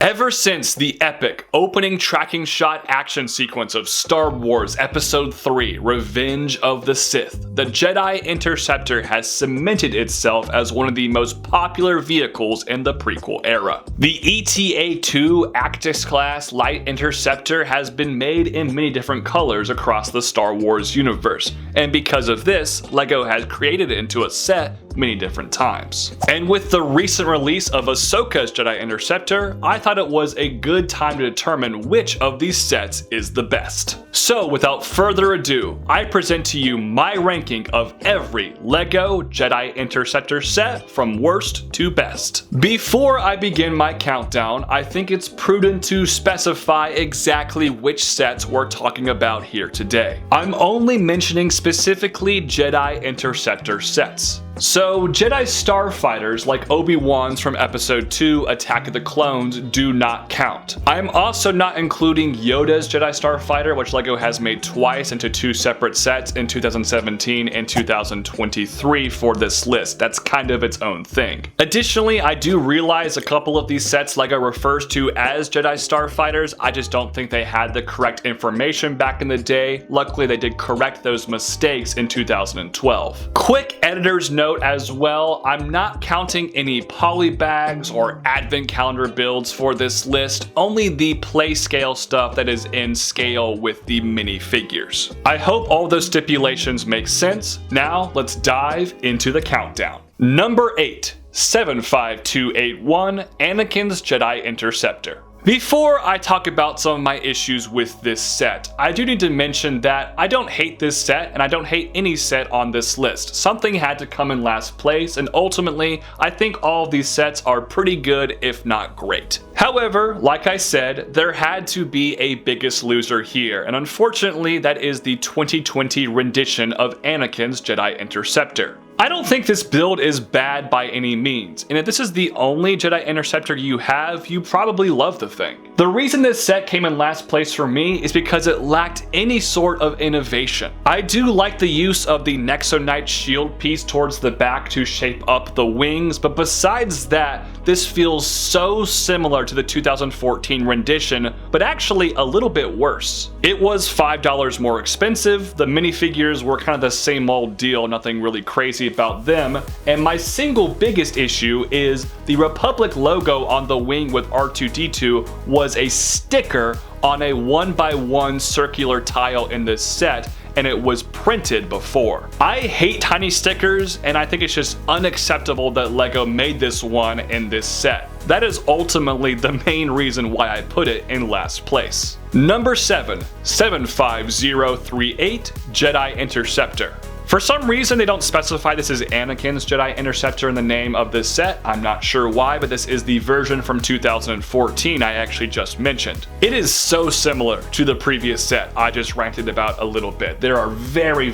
Ever since the epic opening tracking shot action sequence of Star Wars Episode 3 Revenge of the Sith, the Jedi Interceptor has cemented itself as one of the most popular vehicles in the prequel era. The ETA-2 Actis-class light interceptor has been made in many different colors across the Star Wars universe, and because of this, LEGO has created it into a set many different times. And with the recent release of Ahsoka's Jedi Interceptor, I thought it was a good time to determine which of these sets is the best. So without further ado, I present to you my ranking of every LEGO Jedi Interceptor set from worst to best. Before I begin my countdown, I think it's prudent to specify exactly which sets we're talking about here today. I'm only mentioning specifically Jedi Interceptor sets. So, Jedi starfighters like Obi-Wan's from Episode 2 Attack of the Clones do not count. I'm also not including Yoda's Jedi Starfighter, which LEGO has made twice into two separate sets in 2017 and 2023 for this list. That's kind of its own thing. Additionally, I do realize a couple of these sets LEGO refers to as Jedi Starfighters. I just don't think they had the correct information back in the day. Luckily, they did correct those mistakes in 2012. Quick editor's note as well, I'm not counting any polybags or advent calendar builds for this list, only the play scale stuff that is in scale with the minifigures. I hope all those stipulations make sense. Now let's dive into the countdown. Number 8, 75281, Anakin's Jedi Interceptor. Before I talk about some of my issues with this set, I do need to mention that I don't hate this set and I don't hate any set on this list. Something had to come in last place, and ultimately, I think all of these sets are pretty good, if not great. However, like I said, there had to be a biggest loser here, and unfortunately that is the 2020 rendition of Anakin's Jedi Interceptor. I don't think this build is bad by any means, and if this is the only Jedi Interceptor you have, you probably love the thing. The reason this set came in last place for me is because it lacked any sort of innovation. I do like the use of the Nexonite shield piece towards the back to shape up the wings, but besides that, this feels so similar to the 2014 rendition, but actually a little bit worse. It was $5 more expensive, the minifigures were kind of the same old deal, nothing really crazy about them, and my single biggest issue is the Republic logo on the wing with R2-D2 was a sticker on a 1x1 circular tile in this set, and it was printed before. I hate tiny stickers, and I think it's just unacceptable that LEGO made this one in this set. That is ultimately the main reason why I put it in last place. Number 7, 75038, Jedi Interceptor. For some reason, they don't specify this as Anakin's Jedi Interceptor in the name of this set. I'm not sure why, but this is the version from 2014 I actually just mentioned. It is so similar to the previous set. I just ranted about a little bit. There are very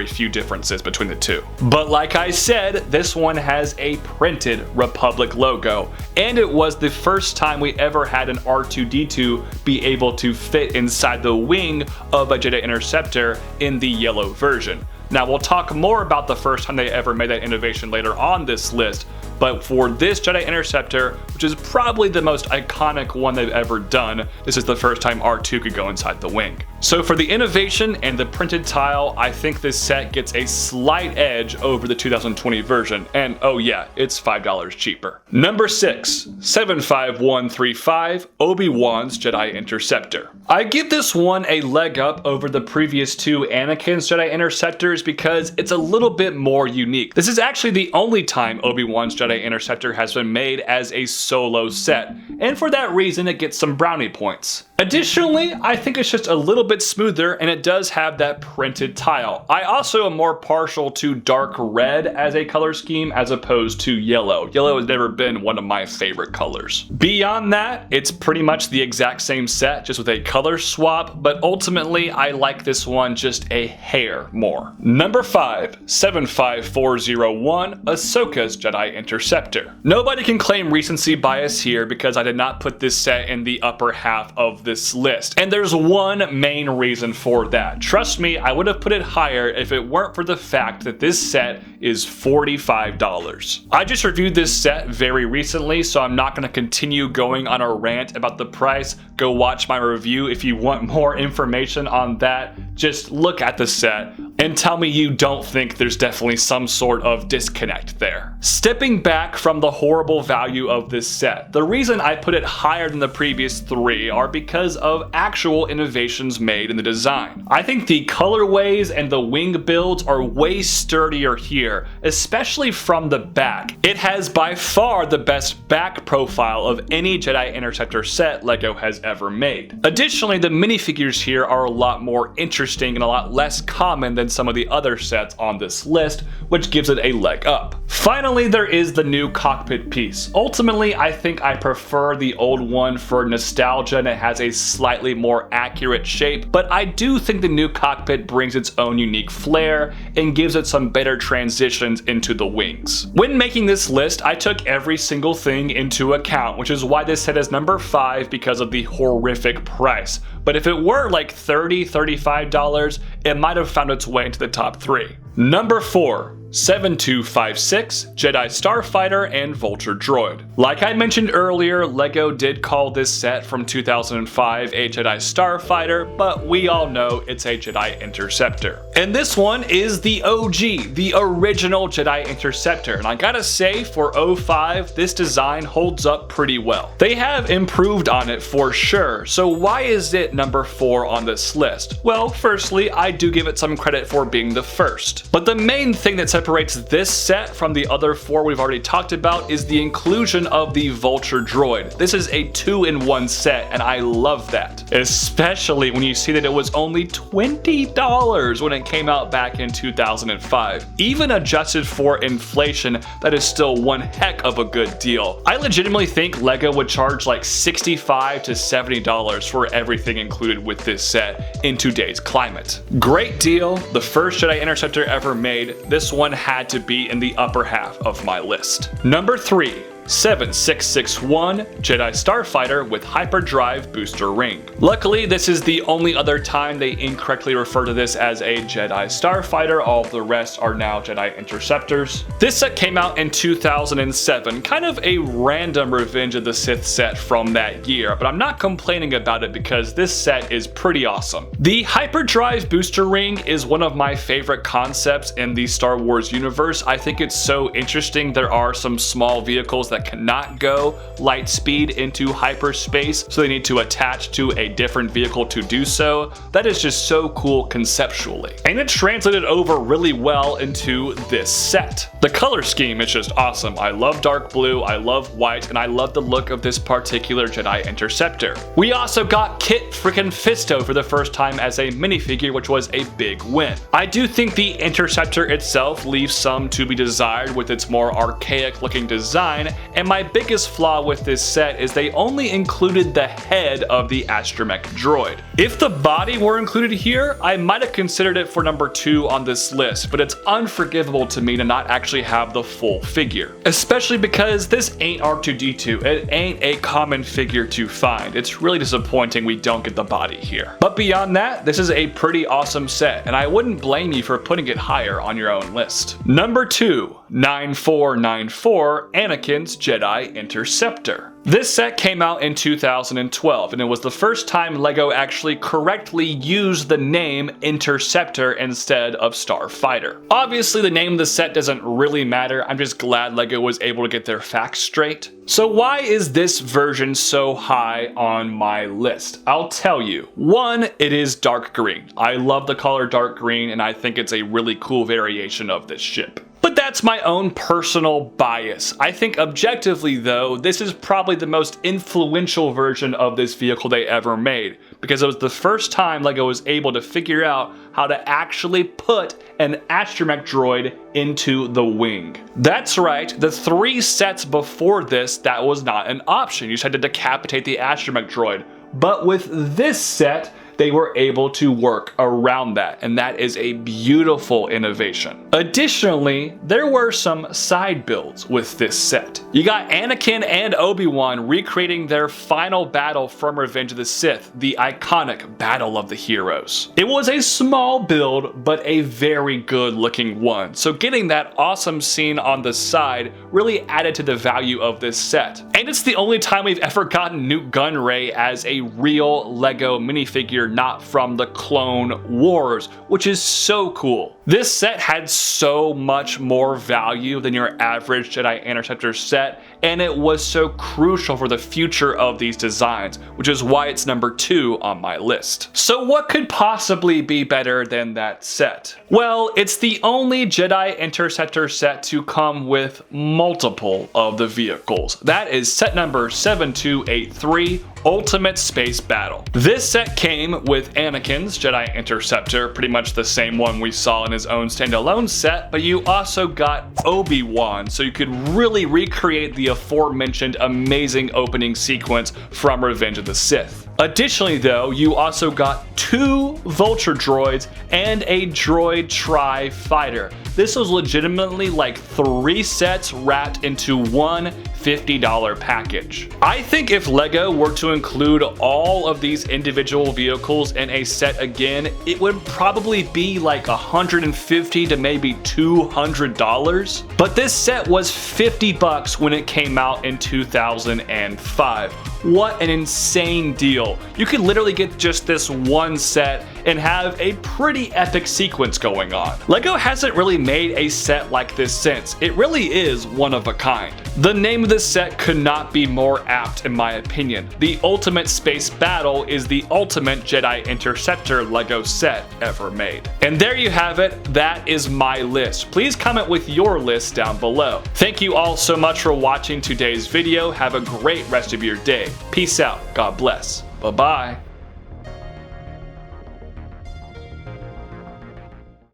few differences between the two. But like I said, this one has a printed Republic logo, and it was the first time we ever had an R2-D2 be able to fit inside the wing of a Jedi Interceptor in the yellow version. Now, we'll talk more about the first time they ever made that innovation later on this list, but for this Jedi Interceptor, which is probably the most iconic one they've ever done, this is the first time R2 could go inside the wing. So for the innovation and the printed tile, I think this set gets a slight edge over the 2020 version, and oh yeah, it's $5 cheaper. Number 6, 75135, Obi-Wan's Jedi Interceptor. I give this one a leg up over the previous two Anakin's Jedi Interceptors because it's a little bit more unique. This is actually the only time Obi-Wan's Jedi Interceptor has been made as a solo set, and for that reason it gets some brownie points. Additionally, I think it's just a little bit smoother, and it does have that printed tile. I also am more partial to dark red as a color scheme as opposed to yellow. Yellow has never been one of my favorite colors. Beyond that, it's pretty much the exact same set, just with a color swap, but ultimately I like this one just a hair more. Number 5, 75401, Ahsoka's Jedi Interceptor. Nobody can claim recency bias here because I did not put this set in the upper half of this list, and there's one main reason for that. Trust me, I would have put it higher if it weren't for the fact that this set is $45. I just reviewed this set very recently, so I'm not going to continue going on a rant about the price. Go watch my review if you want more information on that. Just look at the set and tell me you don't think there's definitely some sort of disconnect there. Stepping back from the horrible value of this set, the reason I put it higher than the previous three are because of actual innovations made in the design. I think the colorways and the wing builds are way sturdier here, especially from the back. It has by far the best back profile of any Jedi Interceptor set LEGO has ever made. Additionally, the minifigures here are a lot more interesting and a lot less common than some of the other sets on this list, which gives it a leg up. Finally, there is the new cockpit piece. Ultimately, I think I prefer the old one for nostalgia and it has a slightly more accurate shape, but I do think the new cockpit brings its own unique flair and gives it some better transitions into the wings. When making this list, I took every single thing into account, which is why this set is number 5 because of the horrific price. But if it were like $30, $35, it might have found its way into the top 3. Number 4. 7256 Jedi Starfighter and Vulture Droid. Like I mentioned earlier, LEGO did call this set from 2005 a Jedi Starfighter, but we all know it's a Jedi Interceptor. And this one is the OG, the original Jedi Interceptor, and I gotta say, for 05, this design holds up pretty well. They have improved on it for sure, so why is it number 4 on this list? Well, firstly, I do give it some credit for being the first. But the main thing that separates this set from the other 4 we've already talked about is the inclusion of the Vulture Droid. This is a 2-in-1 set, and I love that. Especially when you see that it was only $20 when it came out back in 2005. Even adjusted for inflation, that is still one heck of a good deal. I legitimately think LEGO would charge like $65 to $70 for everything included with this set in today's climate. Great deal, the first Jedi Interceptor ever made. This one had to be in the upper half of my list. Number 3. 7661 Jedi Starfighter with Hyperdrive Booster Ring. Luckily, this is the only other time they incorrectly refer to this as a Jedi Starfighter. All of the rest are now Jedi Interceptors. This set came out in 2007, kind of a random Revenge of the Sith set from that year, but I'm not complaining about it because this set is pretty awesome. The Hyperdrive Booster Ring is one of my favorite concepts in the Star Wars universe. I think it's so interesting. There are some small vehicles that cannot go light speed into hyperspace, so they need to attach to a different vehicle to do so. That is just so cool conceptually. And it's translated over really well into this set. The color scheme is just awesome. I love dark blue, I love white, and I love the look of this particular Jedi Interceptor. We also got Kit frickin' Fisto for the first time as a minifigure, which was a big win. I do think the Interceptor itself leaves some to be desired with its more archaic looking design, and my biggest flaw with this set is they only included the head of the astromech droid. If the body were included here, I might have considered it for number 2 on this list, but it's unforgivable to me to not actually have the full figure. Especially because this ain't R2-D2, it ain't a common figure to find. It's really disappointing we don't get the body here. But beyond that, this is a pretty awesome set, and I wouldn't blame you for putting it higher on your own list. Number 2, 9494 Anakin's Jedi Interceptor. This set came out in 2012, and it was the first time LEGO actually correctly used the name Interceptor instead of Starfighter. Obviously, the name of the set doesn't really matter. I'm just glad LEGO was able to get their facts straight. So why is this version so high on my list? I'll tell you. 1, it is dark green. I love the color dark green, and I think it's a really cool variation of this ship. But that's my own personal bias. I think objectively though, this is probably the most influential version of this vehicle they ever made, because it was the first time LEGO was able to figure out how to actually put an astromech droid into the wing. That's right, the 3 sets before this, that was not an option. You just had to decapitate the astromech droid. But with this set, they were able to work around that, and that is a beautiful innovation. Additionally, there were some side builds with this set. You got Anakin and Obi-Wan recreating their final battle from Revenge of the Sith, the iconic Battle of the Heroes. It was a small build, but a very good looking one, so getting that awesome scene on the side really added to the value of this set. And it's the only time we've ever gotten Nute Gunray as a real Lego minifigure, not from the Clone Wars, which is so cool. This set had so much more value than your average Jedi Interceptor set, and it was so crucial for the future of these designs, which is why it's number 2 on my list. So what could possibly be better than that set? Well, it's the only Jedi Interceptor set to come with multiple of the vehicles. That is set number 7283, Ultimate Space Battle. This set came with Anakin's Jedi Interceptor, pretty much the same one we saw in his own standalone set, but you also got Obi-Wan, so you could really recreate the aforementioned amazing opening sequence from Revenge of the Sith. Additionally though, you also got 2 Vulture droids and a droid tri-fighter. This was legitimately like 3 sets wrapped into one $50 package. I think if LEGO were to include all of these individual vehicles in a set again, it would probably be like $150 to maybe $200. But this set was $50 when it came out in 2005. What an insane deal. You could literally get just this one set and have a pretty epic sequence going on. LEGO hasn't really made a set like this since. It really is one of a kind. The name of this set could not be more apt in my opinion. The Ultimate Space Battle is the ultimate Jedi Interceptor LEGO set ever made. And there you have it, that is my list. Please comment with your list down below. Thank you all so much for watching today's video. Have a great rest of your day. Peace out, God bless, bye bye.